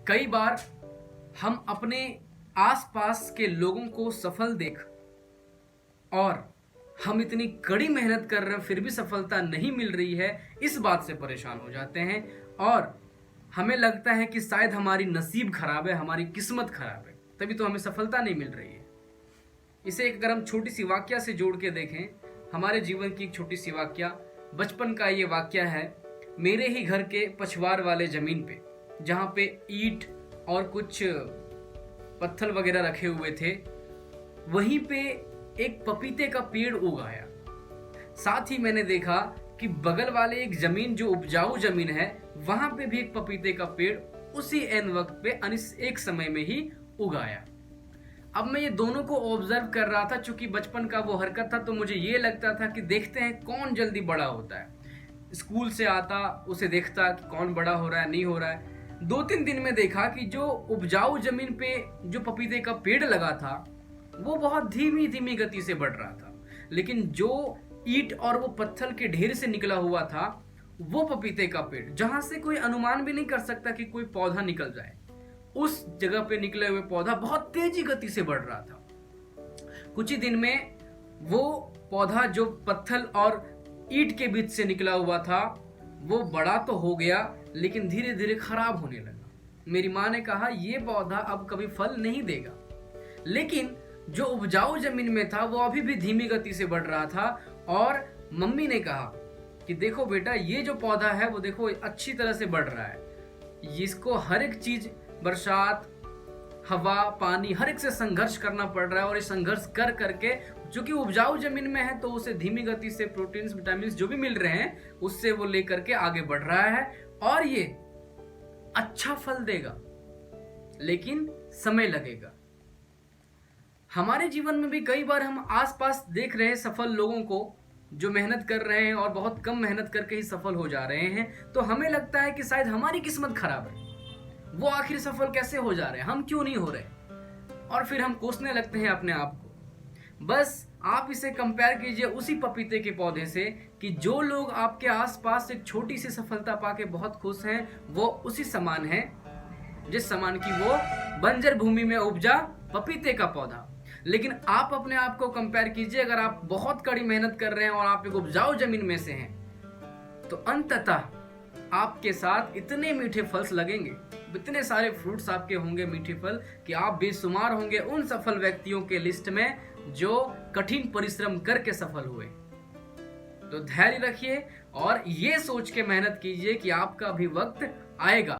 कई बार हम अपने आसपास के लोगों को सफल देख और हम इतनी कड़ी मेहनत कर रहे हैं फिर भी सफलता नहीं मिल रही है, इस बात से परेशान हो जाते हैं और हमें लगता है कि शायद हमारी नसीब खराब है, हमारी किस्मत खराब है, तभी तो हमें सफलता नहीं मिल रही है। इसे अगर हम छोटी सी वाक्या से जोड़ के देखें, हमारे जीवन की एक छोटी सी वाक्या, बचपन का ये वाक्या है। मेरे ही घर के पछवार वाले जमीन पे, जहाँ पे ईंट और कुछ पत्थर वगैरह रखे हुए थे, वहीं पे एक पपीते का पेड़ उग आया। साथ ही मैंने देखा कि बगल वाले एक जमीन जो उपजाऊ जमीन है, वहां पे भी एक पपीते का पेड़ उसी एन वक्त पे एक समय में ही उग आया। अब मैं ये दोनों को ऑब्जर्व कर रहा था, चूंकि बचपन का वो हरकत था, तो मुझे ये लगता था कि देखते हैं कौन जल्दी बड़ा होता है। स्कूल से आता, उसे देखता कि कौन बड़ा हो रहा है, नहीं हो रहा है। 2-3 दिन में देखा कि जो उपजाऊ जमीन पे जो पपीते का पेड़ लगा था, वो बहुत धीमी धीमी गति से बढ़ रहा था, लेकिन जो ईंट और वो पत्थर के ढेर से निकला हुआ था, वो पपीते का पेड़, जहां से कोई अनुमान भी नहीं कर सकता कि कोई पौधा निकल जाए, उस जगह पे निकले हुए पौधा बहुत तेजी गति से बढ़ रहा था। कुछ ही दिन में वो पौधा जो पत्थर और ईंट के बीच से निकला हुआ था, वो बड़ा तो हो गया, लेकिन धीरे धीरे खराब होने लगा। मेरी माँ ने कहा ये पौधा अब कभी फल नहीं देगा। लेकिन जो उपजाऊ जमीन में था, वो अभी भी धीमी गति से बढ़ रहा था। और मम्मी ने कहा कि देखो बेटा, ये जो पौधा है वो देखो अच्छी तरह से बढ़ रहा है, इसको हर एक चीज, बरसात, हवा, पानी, हर एक से संघर्ष करना पड़ रहा है। और ये संघर्ष कर करके, जो कि उपजाऊ जमीन में है, तो उसे धीमी गति से प्रोटीन, विटामिन जो भी मिल रहे हैं, उससे वो लेकर के आगे बढ़ रहा है और ये अच्छा फल देगा, लेकिन समय लगेगा। हमारे जीवन में भी कई बार हम आसपास देख रहे हैं सफल लोगों को, जो मेहनत कर रहे हैं और बहुत कम मेहनत करके ही सफल हो जा रहे हैं, तो हमें लगता है कि शायद हमारी किस्मत खराब है, वो आखिर सफल कैसे हो जा रहे हैं, हम क्यों नहीं हो रहे, और फिर हम कोसने लगते हैं अपने आप को। बस आप इसे कंपेयर कीजिए उसी पपीते के पौधे से, कि जो लोग आपके आसपास एक छोटी सी सफलता पाके बहुत खुश हैं, वो उसी समान है जिस समान की वो बंजर भूमि में उपजा पपीते का पौधा। लेकिन आप अपने आप को कंपेयर कीजिए, अगर आप बहुत कड़ी मेहनत कर रहे हैं और आप एक उपजाऊ जमीन में से हैं, तो अंततः आपके साथ इतने मीठे फल्स लगेंगे, इतने सारे फ्रूट्स आपके होंगे मीठे फल, कि आप बेशुमार होंगे उन सफल व्यक्तियों के लिस्ट में जो कठिन परिश्रम करके सफल हुए। तो धैर्य रखिए और ये सोच के मेहनत कीजिए कि आपका भी वक्त आएगा।